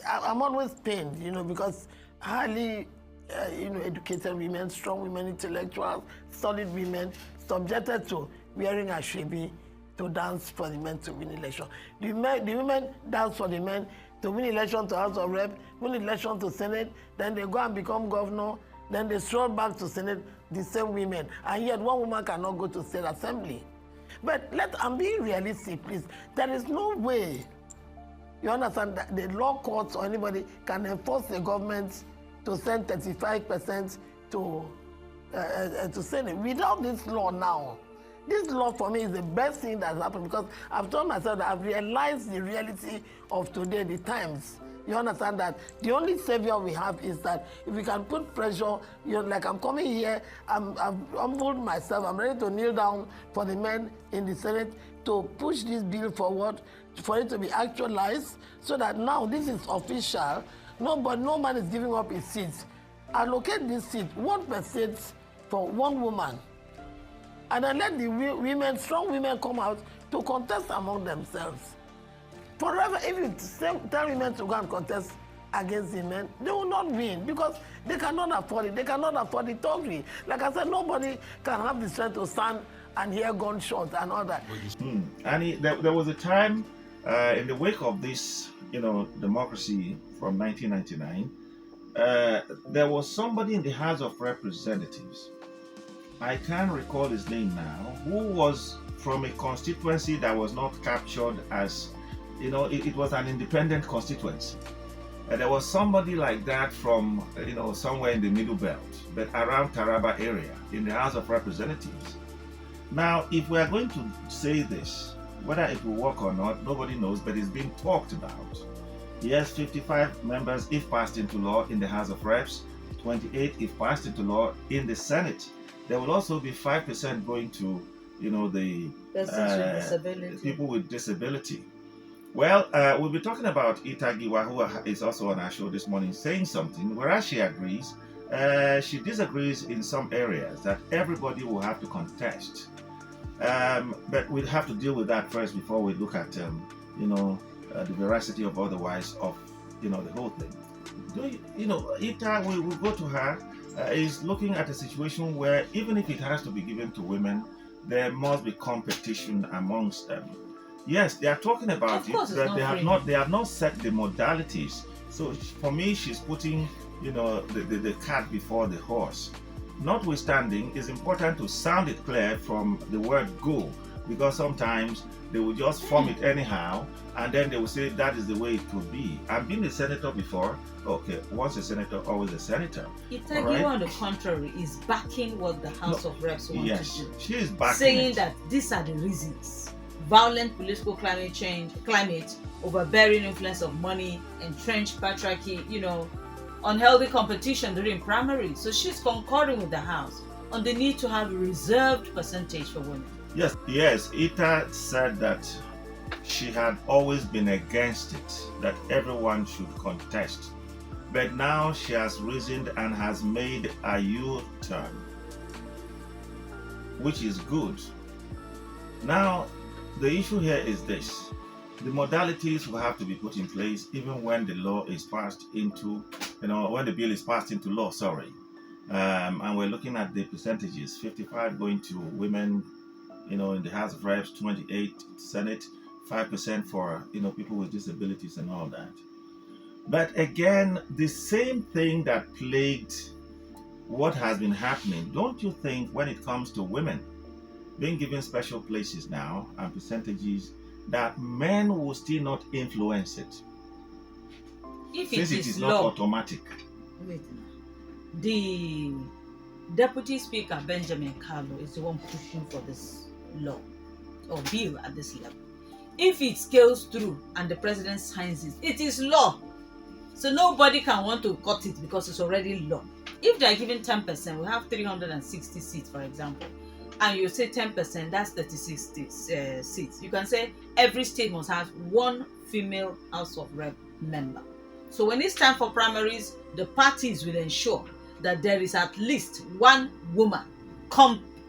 I'm always pained, because highly, educated women, strong women, intellectuals, solid women, subjected to wearing a ashwebi to dance for the men to win election. The women dance for the men to win election to House of Rep, win election to Senate, then they go and become governor, then they stroll back to Senate, the same women. And yet one woman cannot go to State Assembly. But I'm being realistic, please. There is no way, you understand, that the law courts or anybody can enforce the government to send 35% to Senate. Without this law now, this law for me is the best thing that's happened, because I've told myself that I've realized the reality of today, the times. You understand that the only savior we have is that if we can put pressure, like I'm coming here, I've humbled myself, I'm ready to kneel down for the men in the Senate to push this bill forward, for it to be actualized, so that now this is official. No man is giving up his seats. Allocate this seat, 1% for one woman. And then let the women, strong women, come out to contest among themselves. Forever, if you tell women to go and contest against the men, they will not win, because they cannot afford it. They cannot afford the trophy. Like I said, nobody can have the strength to stand and hear gunshots and all that. And there was a time in the wake of this, democracy from 1999, there was somebody in the House of Representatives, I can't recall his name now, who was from a constituency that was not captured as, it was an independent constituency. And there was somebody like that from, somewhere in the Middle Belt, but around Taraba area, in the House of Representatives. Now, if we are going to say this, whether it will work or not, nobody knows, but it's being talked about. Yes, 55 members if passed into law in the House of Reps, 28 if passed into law in the Senate. There will also be 5% going to, the people with disability. Well, we'll be talking about Ita Giwa, who is also on our show this morning, saying something, whereas she agrees, she disagrees in some areas that everybody will have to contest. But we'll have to deal with that first before we look at, the veracity of otherwise of, the whole thing. Ita, we will go to her, is looking at a situation where even if it has to be given to women, there must be competition amongst them. Yes, they are talking about it, but they have not set the modalities. So for me, she's putting, the cart before the horse. Notwithstanding, it's important to sound it clear from the word go, because sometimes they will just form it anyhow, and then they will say that is the way it could be. I've been a senator before. Okay, once a senator, always a senator. Ita Giwa, on the contrary, is backing what the House of Reps want to do. She is backing saying that these are the reasons: violent political climate, overbearing influence of money, entrenched patriarchy, unhealthy competition during primary. So she's concurring with the House on the need to have a reserved percentage for women. Yes, Ita said that she had always been against it, that everyone should contest. But now she has risen and has made a U-turn, which is good. Now, the issue here is this. The modalities will have to be put in place even when the law is passed into, when the bill is passed into law, and we're looking at the percentages, 55 going to women, in the House of Reps, 28 Senate, 5% for, people with disabilities and all that. But again, the same thing that plagued what has been happening, don't you think, when it comes to women being given special places now and percentages, that men will still not influence it? Since it is not automatic. Wait. The Deputy Speaker, Benjamin Carlo, is the one pushing for this law or bill at this level. If it scales through and the president signs it, it is law. So nobody can want to cut it because it's already law. If they are given 10%, we have 360 seats, for example, and you say 10%, that's 36 seats. You can say every state must have one female House of Rep member. So when it's time for primaries, the parties will ensure that there is at least one woman.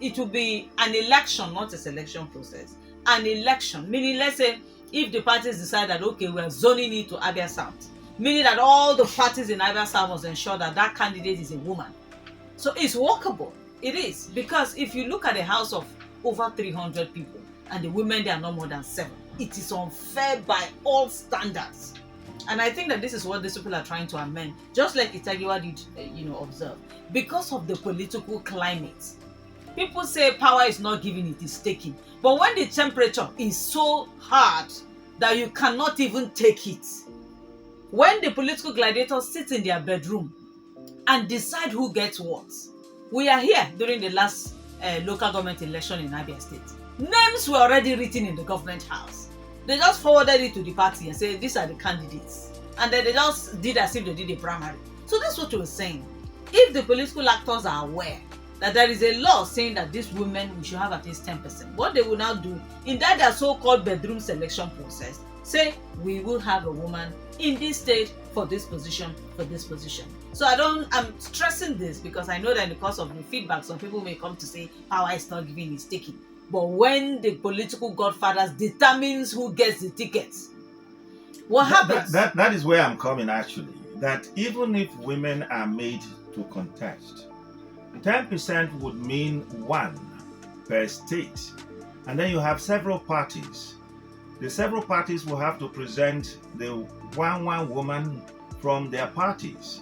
It will be an election, not a selection process. An election, meaning, let's say, if the parties decide that, okay, we are zoning it to Abia South, meaning that all the parties in Abia South must ensure that that candidate is a woman. So it's workable. It is, because if you look at a house of over 300 people and the women there are not more than 7, it is unfair by all standards. And I think that this is what these people are trying to amend, just like Ita Giwa did, observe. Because of the political climate, people say power is not given, it is taken. But when the temperature is so hard that you cannot even take it, when the political gladiators sit in their bedroom and decide who gets what. We are here during the last local government election in Abia State. Names were already written in the government house. They just forwarded it to the party and said, these are the candidates. And then they just did as if they did a primary. So that's what we were saying. If the political actors are aware that there is a law saying that these women, we should have at least 10%, what they will now do in that their so-called bedroom selection process, say, we will have a woman in this state for this position, for this position. So I'm stressing this because I know that in the course of the feedback, some people may come to say power is not given, it's taken. But when the political godfathers determines who gets the tickets, what happens? That is where I'm coming, actually. That even if women are made to contest, 10% would mean 1 per state. And then you have several parties. The several parties will have to present the one woman from their parties.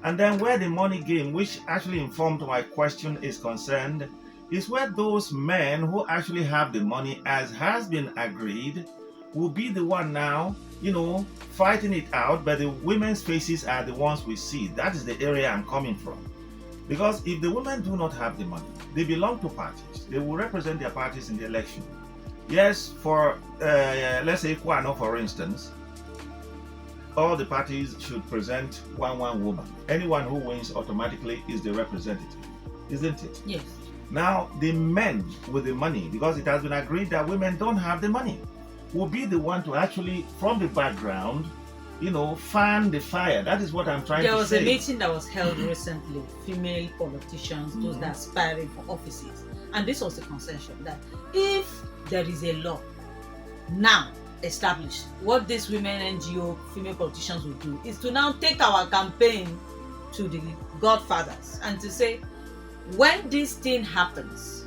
And then where the money game, which actually informed my question, is concerned, is where those men who actually have the money, as has been agreed, will be the one now, fighting it out, but the women's faces are the ones we see. That is the area I'm coming from. Because if the women do not have the money, they belong to parties. They will represent their parties in the election. Yes, for, let's say, Kwano, for instance, all the parties should present one woman. Anyone who wins automatically is the representative, isn't it? Yes. Now, the men with the money, because it has been agreed that women don't have the money, will be the one to actually, from the background, fan the fire. That is what I'm trying to say. There was a meeting that was held recently, female politicians, those that are aspiring for offices. And this was the consensus that if there is a law now established, what these women NGO female politicians will do is to now take our campaign to the godfathers and to say, when this thing happens,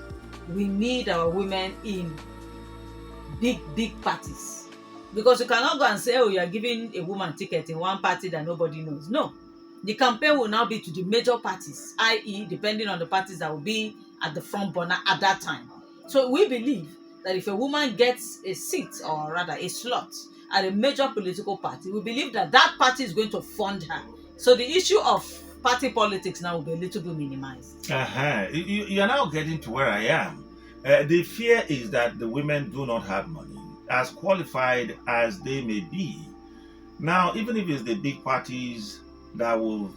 we need our women in big parties. Because you cannot go and say, oh, you are giving a woman ticket in one party that nobody knows. No. The campaign will now be to the major parties, i.e., depending on the parties that will be at the front burner at that time. So we believe that if a woman gets a seat, or rather a slot, at a major political party, we believe that that party is going to fund her. So the issue of party politics now will be a little bit minimized. You are now getting to where I am. The fear is that the women do not have money, as qualified as they may be. Now, even if it's the big parties that will,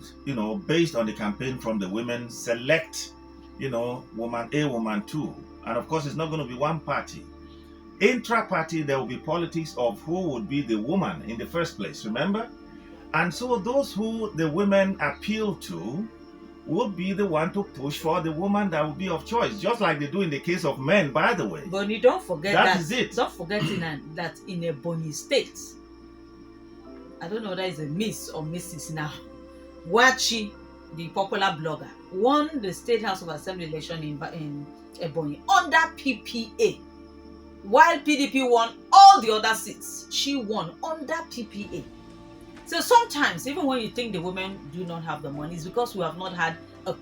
based on the campaign from the women, select, woman A, woman 2. And of course, it's not going to be one party. Intra-party, there will be politics of who would be the woman in the first place, remember? And so those who the women appeal to will be the one to push for the woman that will be of choice, just like they do in the case of men, by the way. But you don't forget that is it. Don't forget that in a Ebonyi state, I don't know whether it's a Miss or Mrs. now, Wachi, the popular blogger, won the State House of Assembly election in Ebonyi under PPA. While PDP won all the other seats, she won under PPA. So sometimes, even when you think the women do not have the money, it's because we have not had a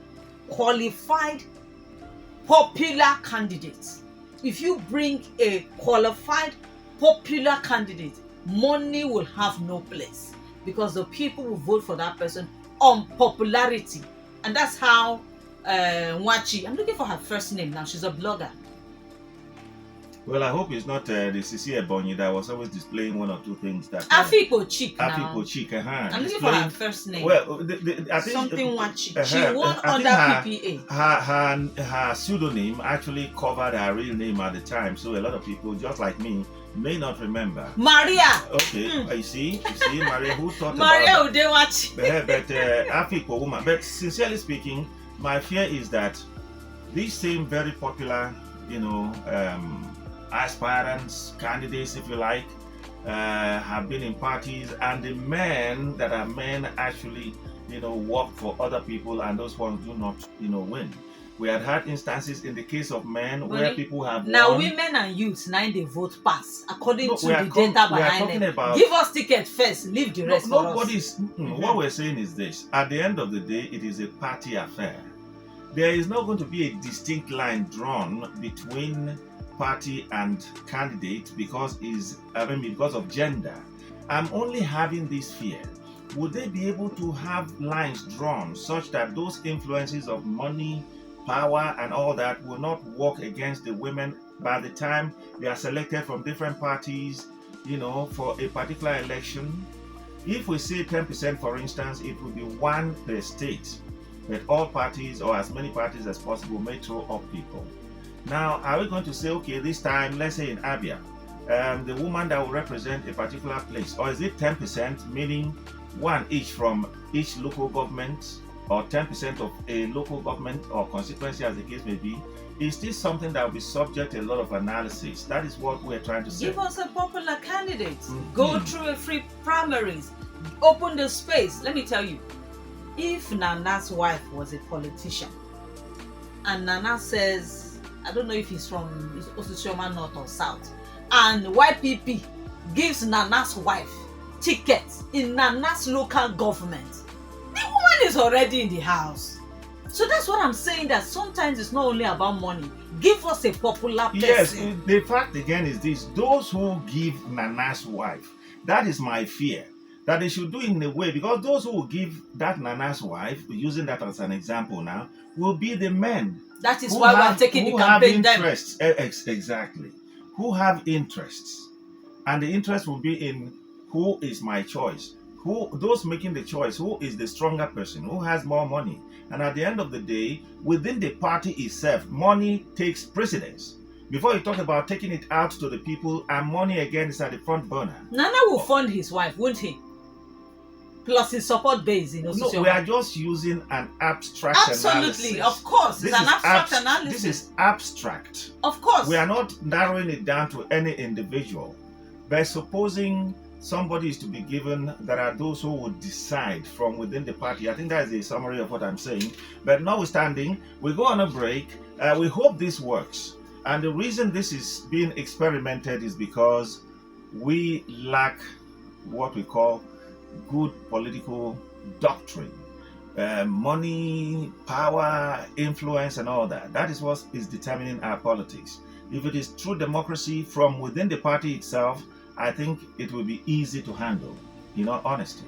qualified, popular candidate. If you bring a qualified, popular candidate, money will have no place because the people will vote for that person on popularity. And that's how Wachi, I'm looking for her first name now, she's a blogger. Well, I hope it's not the Sisi Ebonyi that was always displaying one or two things that... Afiko Chick now. Afiko Chick, I'm looking for her first name. Well, I think... Something Wachi. She won under PPA. Her pseudonym actually covered her real name at the time, so a lot of people, just like me, may not remember. Maria! Okay, you see, Maria, who thought Maria about Udewachi. But Afiko woman. But sincerely speaking, my fear is that these same very popular, aspirants, candidates, if you like, have been in parties, and the men that are men actually, work for other people, and those ones do not, win. We had instances in the case of men where people have now won. women and youths now they vote pass according No, to we the are data we are behind talking them. about. Give us ticket first, leave the rest for us. Nobody's. What we're saying is this: at the end of the day, it is a party affair. There is not going to be a distinct line drawn between party and candidate because of gender. I'm only having this fear. Would they be able to have lines drawn such that those influences of money, power, and all that will not work against the women by the time they are selected from different parties, for a particular election? If we say 10%, for instance, it would be one per state, that all parties or as many parties as possible may throw up people. Now, are we going to say, okay, this time, let's say in Abia, the woman that will represent a particular place, or is it 10%, meaning one each from each local government, or 10% of a local government or constituency, as the case may be? Is this something that will be subject to a lot of analysis? That is what we're trying to say. Give us a popular candidate. Go through a free primaries. Open the space. Let me tell you, if Nana's wife was a politician, and Nana says, I don't know if he's from Osisioma North or South, and YPP gives Nana's wife tickets in Nana's local government, the woman is already in the house. So that's what I'm saying, that sometimes it's not only about money. Give us a popular person. Yes, the fact again is this: those who give Nana's wife, that is my fear, that they should do it in a way, because those who will give that Nana's wife, using that as an example now, will be the men. That is why we're taking the campaign then. Exactly. Who have interests. And the interest will be in who is my choice. Those making the choice, who is the stronger person, who has more money. And at the end of the day, within the party itself, money takes precedence. Before you talk about taking it out to the people, and money again is at the front burner. Nana will fund his wife, won't he? Plus his support base in Osisioma. No, we are just using an abstract Absolutely, analysis. of course. It's an abstract analysis. This is abstract. Of course. We are not narrowing it down to any individual. By supposing somebody is to be given, there are those who would decide from within the party. I think that is a summary of what I'm saying. But notwithstanding, we go on a break. We hope this works. And the reason this is being experimented is because we lack what we call good political doctrine. Money, power, influence, and all that. That is what is determining our politics. If it is true democracy from within the party itself, I think it will be easy to handle, in all honesty.